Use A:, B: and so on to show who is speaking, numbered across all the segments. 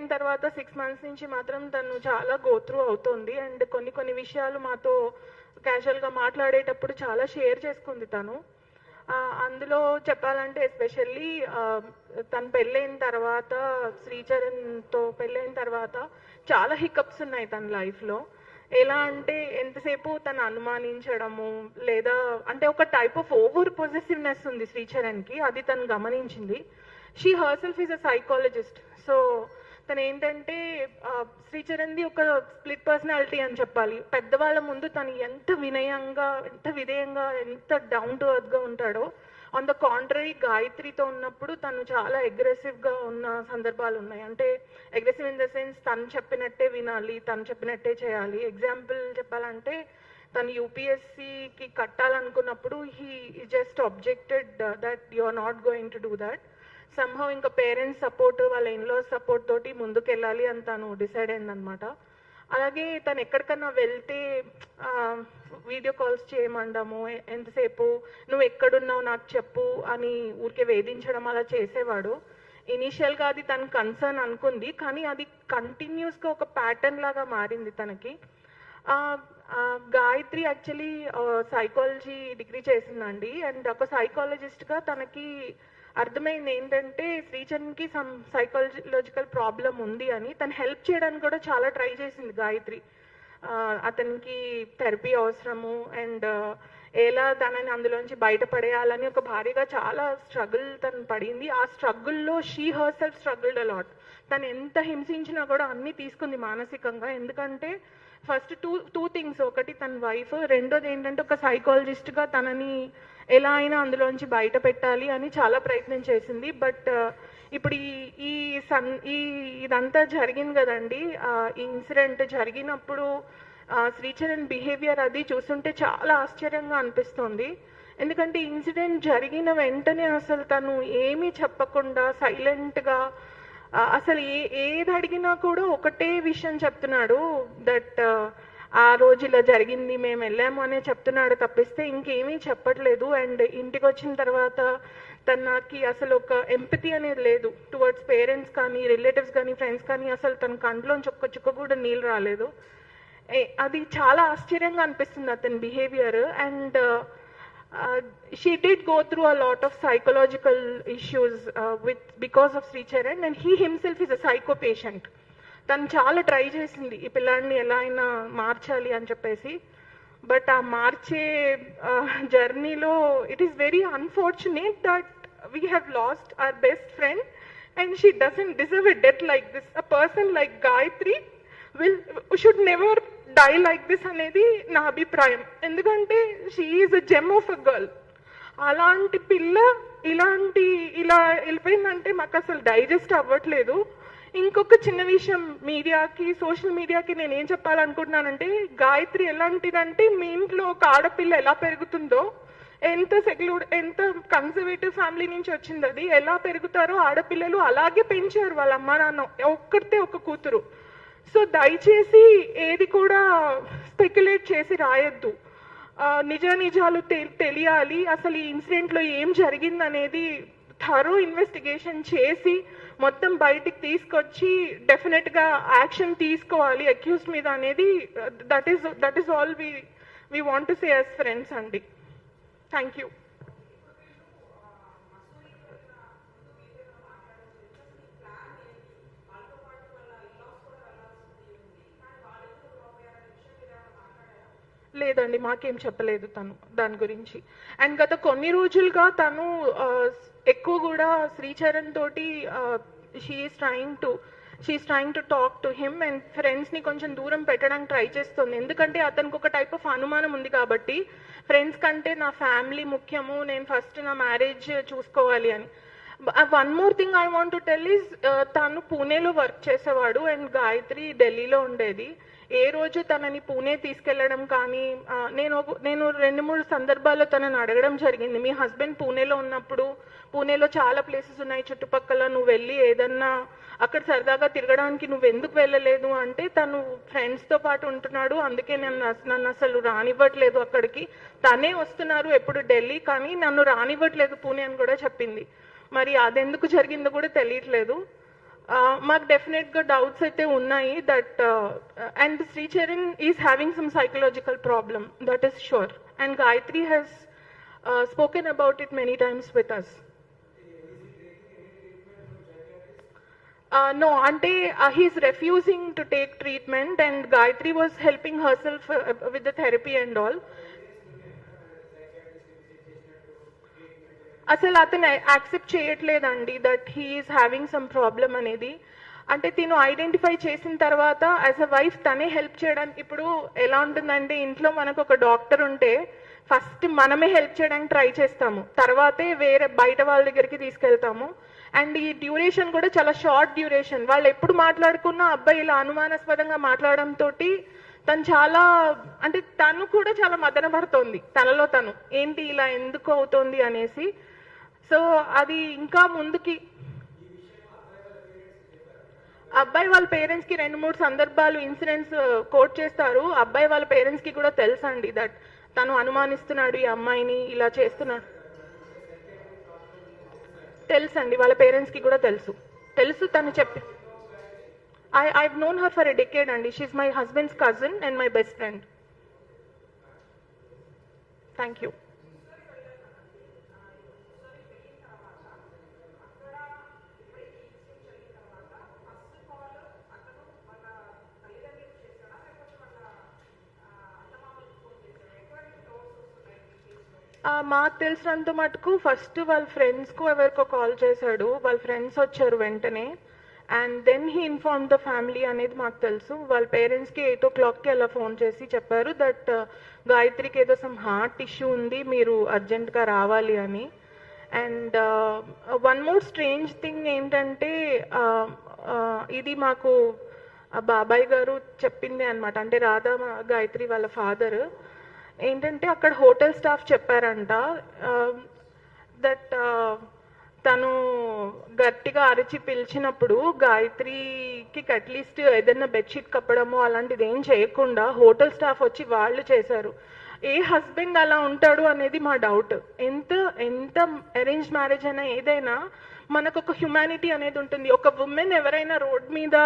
A: పెళ్ళైన తర్వాత 6 months నుంచి మాత్రం తను చాలా గోత్రూ అవుతోంది. అండ్ కొన్ని విషయాలు మాతో క్యాజువల్గా మాట్లాడేటప్పుడు చాలా షేర్ చేసుకుంది తను. అందులో చెప్పాలంటే ఎస్పెషల్లీ తను పెళ్ళైన తర్వాత, శ్రీచరణ్తో పెళ్ళైన తర్వాత చాలా హికప్స్ ఉన్నాయి తన లైఫ్లో. ఎలా అంటే ఎంతసేపు తను అనుమానించడము, లేదా అంటే ఒక టైప్ ఆఫ్ ఓవర్ పొజెసివ్నెస్ ఉంది శ్రీచరణ్కి, అది తను గమనించింది. She herself is a psychologist. So తను ఏంటంటే శ్రీచరణ్ది ఒక స్ప్లిట్ పర్సనాలిటీ అని చెప్పాలి. పెద్దవాళ్ళ ముందు తను ఎంత వినయంగా, ఎంత విధేయంగా, ఎంత డౌన్ టు ఎర్త్గా ఉంటాడో, ఆన్ ద కాంట్రరీ గాయత్రితో ఉన్నప్పుడు తను చాలా అగ్రెసివ్గా ఉన్న సందర్భాలు ఉన్నాయి. అంటే అగ్రెసివ్ ఇన్ ద సెన్స్ తను చెప్పినట్టే వినాలి, తను చెప్పినట్టే చేయాలి. ఎగ్జాంపుల్ చెప్పాలంటే తను యూపీఎస్సీకి కట్టాలనుకున్నప్పుడు he just objected that you are not going to do that. Somehow ఇంకా పేరెంట్స్ సపోర్ట్, వాళ్ళ ఇన్లో సపోర్ట్ తోటి ముందుకెళ్ళాలి అని తను డిసైడ్ అయిందనమాట. అలాగే తను ఎక్కడికన్నా వెళ్తే వీడియో కాల్స్ చేయమండము, ఎంతసేపు నువ్వు ఎక్కడున్నావు నాకు చెప్పు అని ఊరికే వేధించడం అలా చేసేవాడు. ఇనీషియల్గా అది తన కన్సర్న్ అనుకుంది, కానీ అది కంటిన్యూస్గా ఒక ప్యాటర్న్ లాగా మారింది తనకి. గాయత్రి యాక్చువల్లీ సైకాలజీ డిగ్రీ చేసిందండి. అండ్ ఒక సైకాలజిస్ట్గా తనకి అర్థమైంది ఏంటంటే శ్రీచరణ్కి సమ్ సైకాలజికల్ ప్రాబ్లం ఉంది అని. తను హెల్ప్ చేయడానికి కూడా చాలా ట్రై చేసింది గాయత్రి. అతనికి థెరపీ అవసరము అండ్ ఎలా తనని అందులోంచి బయటపడేయాలని ఒక భారీగా చాలా స్ట్రగుల్ తను పడింది. ఆ స్ట్రగుల్లో she herself struggled a lot. తను ఎంత హింసించినా కూడా అన్నీ తీసుకుంది మానసికంగా. ఎందుకంటే ఫస్ట్ టూ థింగ్స్, ఒకటి తన వైఫ్, రెండోది ఏంటంటే ఒక సైకాలజిస్ట్గా తనని ఎలా అయినా అందులోంచి బయట పెట్టాలి అని చాలా ప్రయత్నం చేసింది. బట్ ఇప్పుడు ఇదంతా జరిగింది కదండి, ఈ ఇన్సిడెంట్ జరిగినప్పుడు శ్రీచరణ్ బిహేవియర్ అది చూస్తుంటే చాలా ఆశ్చర్యంగా అనిపిస్తుంది. ఎందుకంటే ఇన్సిడెంట్ జరిగిన వెంటనే అసలు తను ఏమీ చెప్పకుండా సైలెంట్గా, అసలు ఏది అడిగినా కూడా ఒకటే విషయం చెప్తున్నాడు, దట్ ఆ రోజు ఇలా జరిగింది, మేము వెళ్ళాము అనే చెప్తున్నాడు తప్పిస్తే ఇంకేమీ చెప్పట్లేదు. అండ్ ఇంటికి వచ్చిన తర్వాత తనకి అసలు ఒక ఎంపతి అనేది లేదు టువర్డ్స్ పేరెంట్స్ కానీ, రిలేటివ్స్ కానీ, ఫ్రెండ్స్ కానీ. అసలు తన కంట్లోంచి ఒక్క చుక్క కూడా నీళ్ళు రాలేదు. అది చాలా ఆశ్చర్యంగా అనిపిస్తుంది అతని behaviour. And she did go through a lot of psychological issues because of Sricharan, and he himself is a psycho patient. తను చాలా ట్రై చేసింది ఈ పిల్లాడిని ఎలా అయినా మార్చాలి అని చెప్పేసి. బట్ ఆ మార్చే జర్నీలో it is very unfortunate that we have lost our best friend and she doesn't deserve a death like this. A person like Gayatri should never die like this అనేది నా అభిప్రాయం. ఎందుకంటే she is a gem of a girl. అలాంటి పిల్ల ఇలా వెళ్ళిపోయిందంటే మాకు అసలు digest అవ్వట్లేదు. ఇంకొక చిన్న విషయం, మీడియాకి, సోషల్ మీడియాకి నేను ఏం చెప్పాలనుకుంటున్నానంటే, గాయత్రి ఎలాంటిదంటే మీ ఇంట్లో ఒక ఆడపిల్ల ఎలా పెరుగుతుందో, ఎంత కన్సర్వేటివ్ ఫ్యామిలీ నుంచి వచ్చింది, అది ఎలా పెరుగుతారో ఆడపిల్లలు అలాగే పెంచారు వాళ్ళ అమ్మ నాన్న, ఒక్కరితే ఒక కూతురు. సో దయచేసి ఏది కూడా స్పెక్యులేట్ చేసి రాయొద్దు. నిజాలు తెలియాలి. అసలు ఈ ఇన్సిడెంట్లో ఏం జరిగిందనేది థరో ఇన్వెస్టిగేషన్ చేసి మొత్తం బయటికి తీసుకొచ్చి డెఫినెట్గా యాక్షన్ తీసుకోవాలి అక్యూజ్ మీద అనేది. That is all we want to say as friends అండి. Thank you. లేదండి, మాకేం చెప్పలేదు తను దాని గురించి. అండ్ గత కొన్ని రోజులుగా తను ఎక్కువ కూడా శ్రీచరణ్ తోటి she is trying to talk to him and ఫ్రెండ్స్ని కొంచెం దూరం పెట్టడానికి ట్రై చేస్తుంది. ఎందుకంటే అతనికి ఒక టైప్ ఆఫ్ అనుమానం ఉంది కాబట్టి, ఫ్రెండ్స్ కంటే నా ఫ్యామిలీ ముఖ్యము, నేను ఫస్ట్ నా మ్యారేజ్ చూసుకోవాలి అని. One more thing I want to tell is, తను పూణేలో వర్క్ చేసేవాడు అండ్ గాయత్రి ఢిల్లీలో ఉండేది. ఏ రోజు తనని పూణే తీసుకెళ్లడం కానీ, నేను 2-3 సందర్భాల్లో తనని అడగడం జరిగింది, మీ హస్బెండ్ పూణేలో ఉన్నప్పుడు, పూణేలో చాలా ప్లేసెస్ ఉన్నాయి చుట్టుపక్కల, నువ్వు వెళ్ళి ఏదన్నా అక్కడ సరదాగా తిరగడానికి నువ్వు ఎందుకు వెళ్ళలేదు అంటే, తను ఫ్రెండ్స్తో పాటు ఉంటున్నాడు, అందుకే నన్ను అసలు రానివ్వట్లేదు అక్కడికి, తనే వస్తున్నారు ఎప్పుడు ఢిల్లీ, కానీ నన్ను రానివ్వట్లేదు పూణే అని కూడా చెప్పింది. మరి అదెందుకు జరిగిందో కూడా తెలియట్లేదు. మాకు డెఫినెట్గా డౌట్స్ అయితే ఉన్నాయి that and Sricharan is having some psychological problem that is sure and Gayatri has spoken about it many times with us. No, ante he's refusing to take treatment and Gayatri was helping herself with the therapy and all. అసలు అతను accept చేయట్లేదండి that he is having some problem అనేది. అంటే తిను identify చేసిన తర్వాత as a wife తనే help చేయడానికి, ఇప్పుడు ఎలా ఉంటుందంటే ఇంట్లో మనకు ఒక డాక్టర్ ఉంటే ఫస్ట్ మనమే హెల్ప్ చేయడానికి ట్రై చేస్తాము, తర్వాతే వేరే బయట వాళ్ళ దగ్గరికి తీసుకెళ్తాము. అండ్ ఈ డ్యూరేషన్ కూడా చాలా షార్ట్ డ్యూరేషన్. వాళ్ళు ఎప్పుడు మాట్లాడుకున్నా అబ్బాయి ఇలా అనుమానాస్పదంగా మాట్లాడడంతో తను చాలా అంటే తను కూడా చాలా మదన పడుతోంది తనలో తను, ఏంటి ఇలా ఎందుకు అవుతోంది అనేసి. సో అది ఇంకా ముందుకి అబ్బాయి వాళ్ళ పేరెంట్స్ కి 2-3 సందర్భాలు ఇన్సిడెంట్స్ కోట్ చేస్తారు. అబ్బాయి వాళ్ళ పేరెంట్స్ కి కూడా తెలుసండి దట్ తను అనుమానిస్తున్నాడు ఈ అమ్మాయిని, ఇలా చేస్తున్నాడు. తెలుసండి, వాళ్ళ పేరెంట్స్ కి కూడా తెలుసు తను చెప్పి. I've known her for a decade అండి. She's my husband's cousin and my best friend. Thank you. మాకు తెలిసినంత మటుకు ఫస్ట్ వాళ్ళ ఫ్రెండ్స్కు ఎవరికో కాల్ చేశాడు, వాళ్ళ ఫ్రెండ్స్ వచ్చారు వెంటనే and then he inform the family అనేది మాకు తెలుసు. వాళ్ళ పేరెంట్స్కి 8 o'clockకి అలా ఫోన్ చేసి చెప్పారు దట్ గాయత్రికి ఏదో సమ్ హార్ట్ ఇష్యూ ఉంది, మీరు అర్జెంట్గా రావాలి అని. And one more strange thing ఏంటంటే ఇది మాకు బాబాయ్ గారు చెప్పింది అనమాట, అంటే రాధా గాయత్రి వాళ్ళ ఫాదర్. ఏంటంటే అక్కడ హోటల్ స్టాఫ్ చెప్పారంట దట్ తను గట్టిగా అరిచి పిలిచినప్పుడు గాయత్రికి అట్లీస్ట్ ఏదైనా బెడ్షీట్ కప్పడము అలాంటిది ఏం చేయకుండా హోటల్ స్టాఫ్ వచ్చి వాళ్ళు చేశారు. ఏ హస్బెండ్ అలా ఉంటాడు అనేది మా డౌట్. ఎంత అరేంజ్ మ్యారేజ్ అయినా ఏదైనా మనకు ఒక హ్యుమానిటీ అనేది ఉంటుంది. ఒక ఉమెన్ ఎవరైనా రోడ్ మీద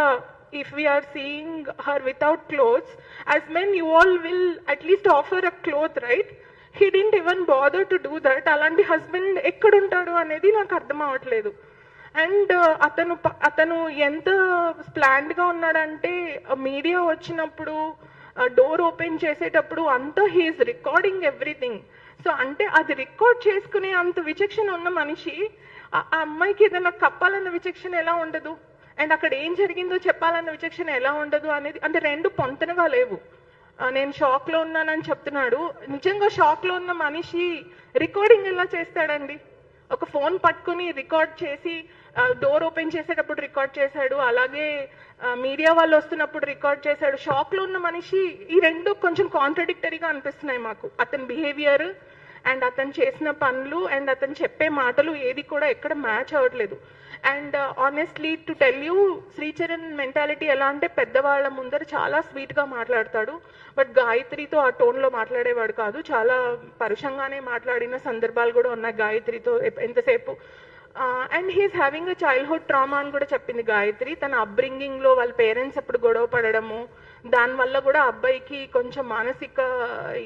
A: if we are seeing her without clothes, as men you all will at least offer a cloth, right? He didn't even bother to do that. అలాంటి హస్బెండ్ ఎక్కడుంటాడు అనేది నాకు అర్థం అవ్వట్లేదు. అండ్ అతను ఎంత ప్లాన్డ్గా ఉన్నాడంటే మీడియా వచ్చినప్పుడు డోర్ ఓపెన్ చేసేటప్పుడు అంతా హీఈస్ రికార్డింగ్ ఎవ్రీథింగ్. సో అంటే అది రికార్డ్ చేసుకునే అంత విచక్షణ ఉన్న మనిషి ఆ అమ్మాయికి ఏదైనా కప్పాలన్న విచక్షణ ఎలా ఉండదు, అండ్ అక్కడ ఏం జరిగిందో చెప్పాలన్న విచక్షణ ఎలా ఉండదు అనేది, అంటే రెండు పొంతనగా లేవు. నేను షాక్లో ఉన్నానని చెప్తున్నాడు, నిజంగా షాక్లో ఉన్న మనిషి రికార్డింగ్ ఎలా చేస్తాడండి? ఒక ఫోన్ పట్టుకుని రికార్డ్ చేసి డోర్ ఓపెన్ చేసేటప్పుడు రికార్డ్ చేశాడు, అలాగే మీడియా వాళ్ళు వస్తున్నప్పుడు రికార్డ్ చేశాడు. షాక్లో ఉన్న మనిషి, ఈ రెండు కొంచెం కాంట్రడిక్టరీగా అనిపిస్తున్నాయి మాకు. అతని బిహేవియర్ అండ్ అతను చేసిన పనులు అండ్ అతను చెప్పే మాటలు ఏది కూడా ఎక్కడ మ్యాచ్ అవ్వట్లేదు. And honestly to tell you, Sricharan mentality ఎలా అంటే పెద్దవాళ్ళ ముందర చాలా స్వీట్గా మాట్లాడతాడు, బట్ గాయత్రితో ఆ టోన్లో మాట్లాడేవాడు కాదు. చాలా పరుషంగానే మాట్లాడిన సందర్భాలు కూడా ఉన్నాయి గాయత్రితో ఎంతసేపు. And he is having a childhood trauma అని కూడా చెప్పింది గాయత్రి. తన అప్బ్రింగింగ్లో వాళ్ళ పేరెంట్స్ ఎప్పుడు గొడవ పడడము, దానివల్ల కూడా అబ్బాయికి కొంచెం మానసిక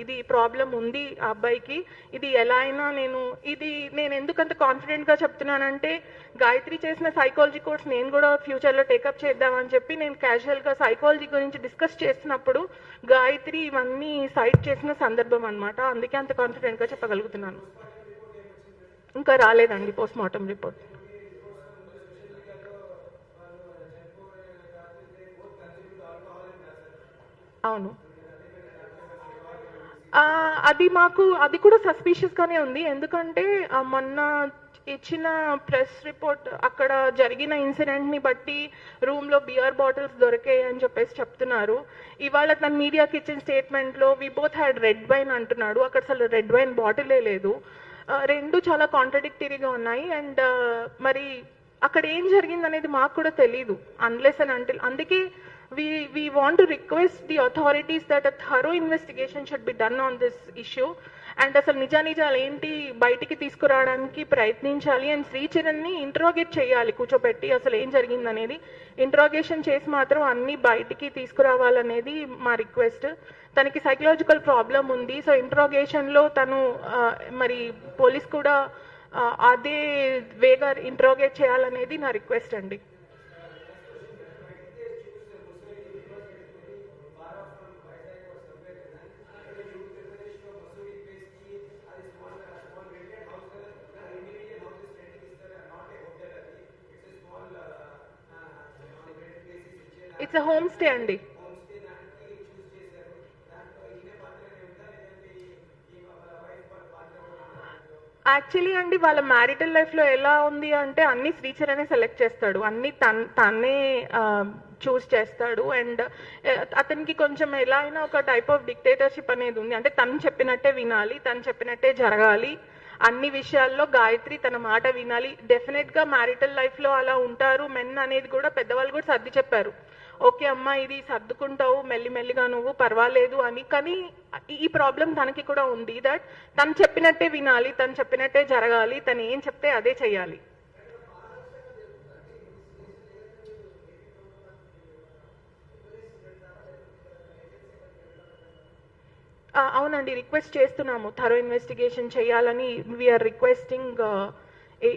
A: ఇది ప్రాబ్లం ఉంది ఆ అబ్బాయికి. ఇది ఎలా అయినా నేను ఎందుకంత కాన్ఫిడెంట్గా చెప్తున్నానంటే, గాయత్రి చేసిన సైకాలజీ కోర్స్ నేను కూడా ఫ్యూచర్లో టేకప్ చేద్దామని చెప్పి నేను క్యాజువల్గా సైకాలజీ గురించి డిస్కస్ చేస్తున్నప్పుడు గాయత్రి ఇవన్నీ సైట్ చేసిన సందర్భం అనమాట. అందుకే అంత కాన్ఫిడెంట్గా చెప్పగలుగుతున్నాను. ఇంకా రాలేదండి పోస్ట్ మార్టం రిపోర్ట్. అవును, అది కూడా సస్పీషియస్గానే ఉంది. ఎందుకంటే మొన్న ఇచ్చిన ప్రెస్ రిపోర్ట్ అక్కడ జరిగిన ఇన్సిడెంట్ని బట్టి రూమ్లో బియర్ బాటిల్స్ దొరికాయి అని చెప్పేసి చెప్తున్నారు. ఇవాళ తన మీడియాకి ఇచ్చిన స్టేట్మెంట్లో we both had red wine అంటున్నాడు, అక్కడ అసలు రెడ్ వైన్ బాటిలే లేదు. రెండు చాలా కాంట్రడిక్టరీగా ఉన్నాయి. అండ్ మరి అక్కడ ఏం జరిగింది అనేది మాకు కూడా తెలీదు అన్లెస్ అండ్ అంటిల్. అందుకే we want to request the authorities that a thorough investigation should be done on this issue and అసలు నిజానిజాలు ఏంటి బయటికి తీసుకురావడానికి ప్రయత్నించాలి. అండ్ శ్రీచరణ్ని ఇంట్రోగేట్ చేయాలి కూర్చోబెట్టి, అసలు ఏం జరిగింది అనేది ఇంట్రోగేషన్ చేసి మాత్రం అన్ని బయటికి తీసుకురావాలనేది మా రిక్వెస్ట్. తనకి సైకలాజికల్ ప్రాబ్లం ఉంది. సో ఇంట్రోగేషన్లో తను మరి పోలీస్ కూడా అదే వేగా ఇంట్రోగేట్ చేయాలనేది నా రిక్వెస్ట్ అండి. ఇట్స్ అ హోమ్ స్టే అండి. యాక్చువల్లీ అండి వాళ్ళ మ్యారిటల్ లైఫ్లో ఎలా ఉంది అంటే అన్ని శ్రీచరణే సెలెక్ట్ చేస్తాడు, అన్ని తనే చూస్ చేస్తాడు. అండ్ అతనికి కొంచెం ఎలా అయినా ఒక టైప్ ఆఫ్ డిక్టేటర్షిప్ అనేది ఉంది. అంటే తను చెప్పినట్టే వినాలి, తను చెప్పినట్టే జరగాలి, అన్ని విషయాల్లో గాయత్రి తన మాట వినాలి. డెఫినెట్గా మ్యారిటల్ లైఫ్లో అలా ఉంటారు మెన్ అనేది కూడా పెద్దవాళ్ళు కూడా సర్ది చెప్పారు. ఓకే అమ్మా ఇది సర్దుకుంటావు మెల్లిమెల్లిగా నువ్వు పర్వాలేదు అని. కానీ ఈ ప్రాబ్లం తనకి కూడా ఉంది, దట్ తను చెప్పినట్టే వినాలి, తను చెప్పినట్టే జరగాలి, తను ఏం చెప్తే అదే చెయ్యాలి. అవునండి, రిక్వెస్ట్ చేస్తున్నాము థరో ఇన్వెస్టిగేషన్ చేయాలని. We are requesting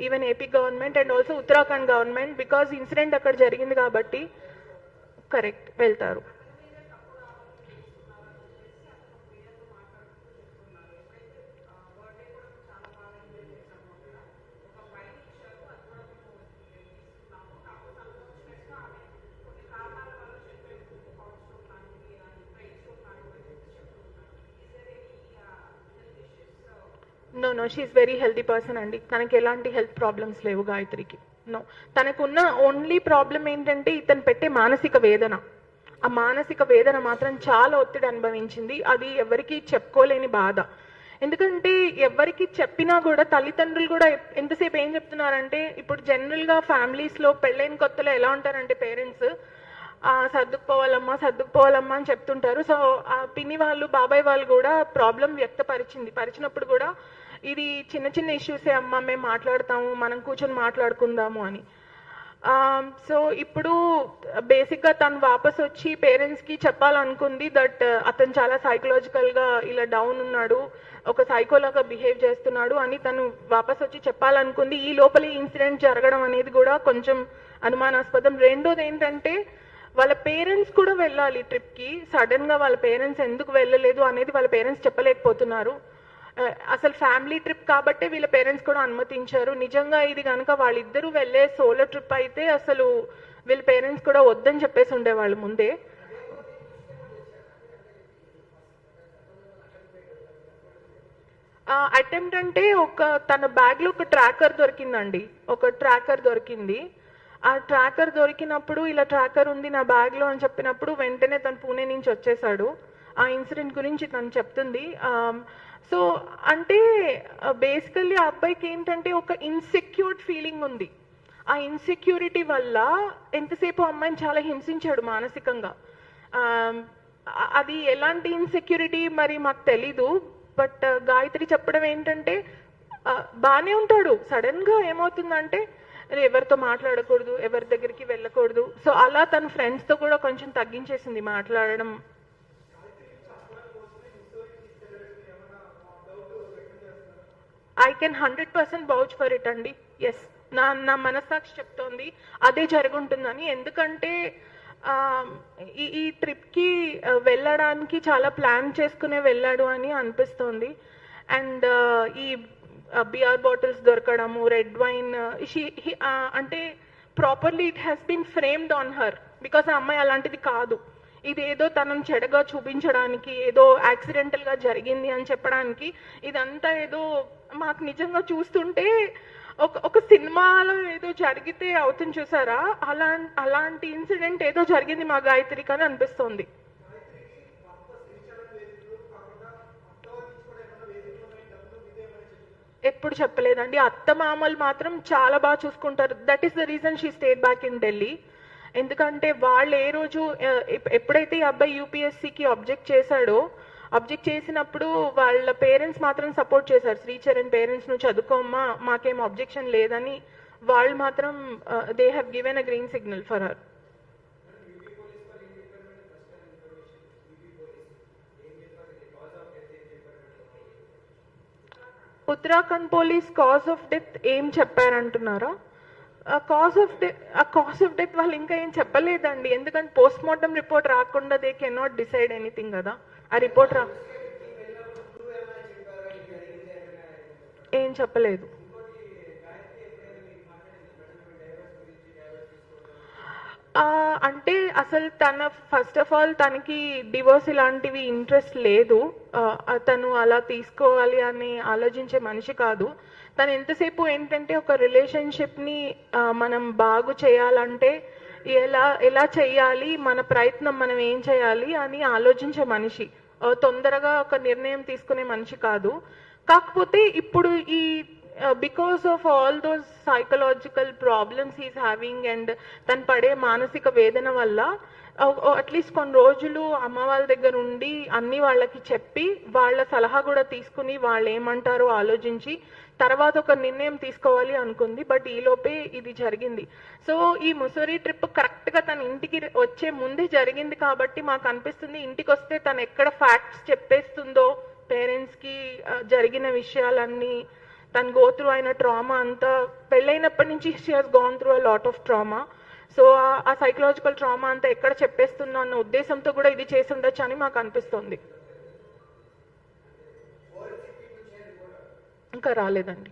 A: even AP government and also Uttarakhand government, because incident అక్కడ జరిగింది కాబట్టి. కరెక్ట్, వెళ్తారు. No she is very healthy person అండి. తనకి ఎలాంటి హెల్త్ ప్రాబ్లమ్స్ లేవు గాయత్రికి. నో, తనకున్న ఓన్లీ ప్రాబ్లం ఏంటంటే ఇతను పెట్టే మానసిక వేదన. ఆ మానసిక వేదన మాత్రం చాలా ఒత్తిడి అనుభవించింది. అది ఎవరికి చెప్పుకోలేని బాధ. ఎందుకంటే ఎవరికి చెప్పినా కూడా తల్లిదండ్రులు కూడా ఎంతసేపు ఏం చెప్తున్నారంటే, ఇప్పుడు జనరల్గా ఫ్యామిలీస్లో పెళ్ళైన కొత్తలో ఎలా ఉంటారంటే పేరెంట్స్ సర్దుకుపోవాలమ్మా అని చెప్తుంటారు. సో ఆ పిన్ని వాళ్ళు బాబాయ్ వాళ్ళు కూడా ప్రాబ్లం పరిచినప్పుడు కూడా ఇది చిన్న చిన్న ఇష్యూసే అమ్మా, మేము మాట్లాడతాము, మనం కూర్చొని మాట్లాడుకుందాము అని. సో ఇప్పుడు బేసిక్గా తను వాపస్ వచ్చి పేరెంట్స్కి చెప్పాలనుకుంది దట్ అతను చాలా సైకలాజికల్గా ఇలా డౌన్ ఉన్నాడు, ఒక సైకోలాగా బిహేవ్ చేస్తున్నాడు అని తను వాపస్ వచ్చి చెప్పాలనుకుంది. ఈ లోపల ఇన్సిడెంట్ జరగడం అనేది కూడా కొంచెం అనుమానాస్పదం. రెండోది ఏంటంటే వాళ్ళ పేరెంట్స్ కూడా వెళ్ళాలి ట్రిప్కి. సడన్గా వాళ్ళ పేరెంట్స్ ఎందుకు వెళ్ళలేదు అనేది వాళ్ళ పేరెంట్స్ చెప్పలేకపోతున్నారు. అసలు ఫ్యామిలీ ట్రిప్ కాబట్టే వీళ్ళ పేరెంట్స్ కూడా అనుమతించారు. నిజంగా ఇది కనుక వాళ్ళిద్దరూ వెళ్ళే సోలో ట్రిప్ అయితే అసలు వీళ్ళ పేరెంట్స్ కూడా వద్దని చెప్పేసి ఉండేవాళ్ళు ముందే. అటెంప్ట్ అంటే తన బ్యాగ్లో ఒక ట్రాకర్ దొరికిందండి, ఒక ట్రాకర్ దొరికింది. ఆ ట్రాకర్ దొరికినప్పుడు ఇలా ట్రాకర్ ఉంది నా బ్యాగ్లో అని చెప్పినప్పుడు వెంటనే తను పూణే నుంచి వచ్చేసాడు. ఆ ఇన్సిడెంట్ గురించి తను చెప్తుంది. సో అంటే బేసికల్లీ ఆ అబ్బాయికి ఏంటంటే ఒక ఇన్సెక్యూర్డ్ ఫీలింగ్ ఉంది. ఆ ఇన్సెక్యూరిటీ వల్ల ఎంతసేపు అమ్మాయిని చాలా హింసించాడు మానసికంగా. అది ఎలాంటి ఇన్సెక్యూరిటీ మరి మాకు తెలీదు. బట్ గాయత్రి చెప్పడం ఏంటంటే బాగానే ఉంటాడు, సడన్గా ఏమవుతుందంటే ఎవరితో మాట్లాడకూడదు, ఎవరి దగ్గరికి వెళ్ళకూడదు. సో అలా తన ఫ్రెండ్స్తో కూడా కొంచెం తగ్గించేసింది మాట్లాడడం. I can 100% vouch for it అండి. ఎస్, నా మనస్సాక్షి చెప్తోంది అదే జరుగుంటుందని. ఎందుకంటే ఈ ట్రిప్కి వెళ్ళడానికి చాలా ప్లాన్ చేసుకునే వెళ్ళాడు అని అనిపిస్తోంది. అండ్ ఈ బియర్ బాటిల్స్ దొరకడము, రెడ్ వైన్, అంటే properly it has been framed on her. Because ఆ అమ్మాయి అలాంటిది కాదు. ఇదేదో తనను చెడగా చూపించడానికి, ఏదో యాక్సిడెంటల్గా జరిగింది అని చెప్పడానికి, ఇదంతా ఏదో మాకు నిజంగా చూస్తుంటే ఒక సినిమాలో ఏదో జరిగితే అవుతుంది చూసారా, అలాంటి ఇన్సిడెంట్ ఏదో జరిగింది మా గాయత్రికి అని అనిపిస్తుంది. ఎప్పుడు చెప్పలేదండి. అత్త మామలు మాత్రం చాలా బాగా చూసుకుంటారు. That is the reason she stayed back in Delhi. ఎందుకంటే వాళ్ళు ఏ రోజు ఎప్పుడైతే ఈ అబ్బాయి యూపీఎస్సీకి ఆబ్జెక్ట్ చేశాడో అబ్జెక్ట్ చేసినప్పుడు వాళ్ళ పేరెంట్స్ మాత్రం సపోర్ట్ చేశారు. శ్రీచరణ్ పేరెంట్స్ నువ్వు చదువుకోమ్మా, మాకేం అబ్జెక్షన్ లేదని వాళ్ళు మాత్రం they have given a green signal for her. Uttarakhand police cause of death ఏం చెప్పారంటున్నారా? కాజ్ ఆఫ్ డెత్ వాళ్ళు ఇంకా ఏం చెప్పలేదండి, ఎందుకంటే పోస్ట్ మార్టం రిపోర్ట్ రాకుండా they can not decide anything కదా. ఆ రిపోర్ట్ ఏం చెప్పలేదు. అంటే అసలు ఫస్ట్ ఆఫ్ ఆల్ తనకి డివోర్స్ ఇలాంటివి ఇంట్రెస్ట్ లేదు. తను అలా తీసుకోవాలి అని ఆలోచించే మనిషి కాదు. తను ఎంతసేపు ఏంటంటే ఒక రిలేషన్షిప్ని మనం బాగు చేయాలంటే ఎలా చేయాలి, మన ప్రయత్నం మనం ఏం చేయాలి అని ఆలోచించే మనిషి. తొందరగా ఒక నిర్ణయం తీసుకునే మనిషి కాదు. కాకపోతే ఇప్పుడు ఈ because of all those psychological problems he's having and తను పడే మానసిక వేదన వల్ల అట్లీస్ట్ కొన్ని రోజులు అమ్మ వాళ్ళ దగ్గర ఉండి అన్ని వాళ్ళకి చెప్పి వాళ్ళ సలహా కూడా తీసుకుని వాళ్ళు ఏమంటారో ఆలోచించి తర్వాత ఒక నిర్ణయం తీసుకోవాలి అనుకుంది. బట్ ఈలోపే ఇది జరిగింది. సో ఈ ముసోరీ ట్రిప్ కరెక్ట్గా తన ఇంటికి వచ్చే ముందే జరిగింది కాబట్టి మాకు అనిపిస్తుంది ఇంటికి వస్తే తను ఎక్కడ ఫ్యాక్ట్స్ చెప్పేస్తుందో పేరెంట్స్కి జరిగిన విషయాలన్నీ, తను గో త్రూ అయిన ట్రామా అంతా, పెళ్ళైనప్పటి నుంచి she has gonna through a lot of trauma. So ఆ సైకలాజికల్ ట్రామా అంతా ఎక్కడ చెప్పేస్తుందో అన్న ఉద్దేశంతో కూడా ఇది చేసి ఉండొచ్చు అని మాకు అనిపిస్తుంది. ఇంకా రాలేదండి.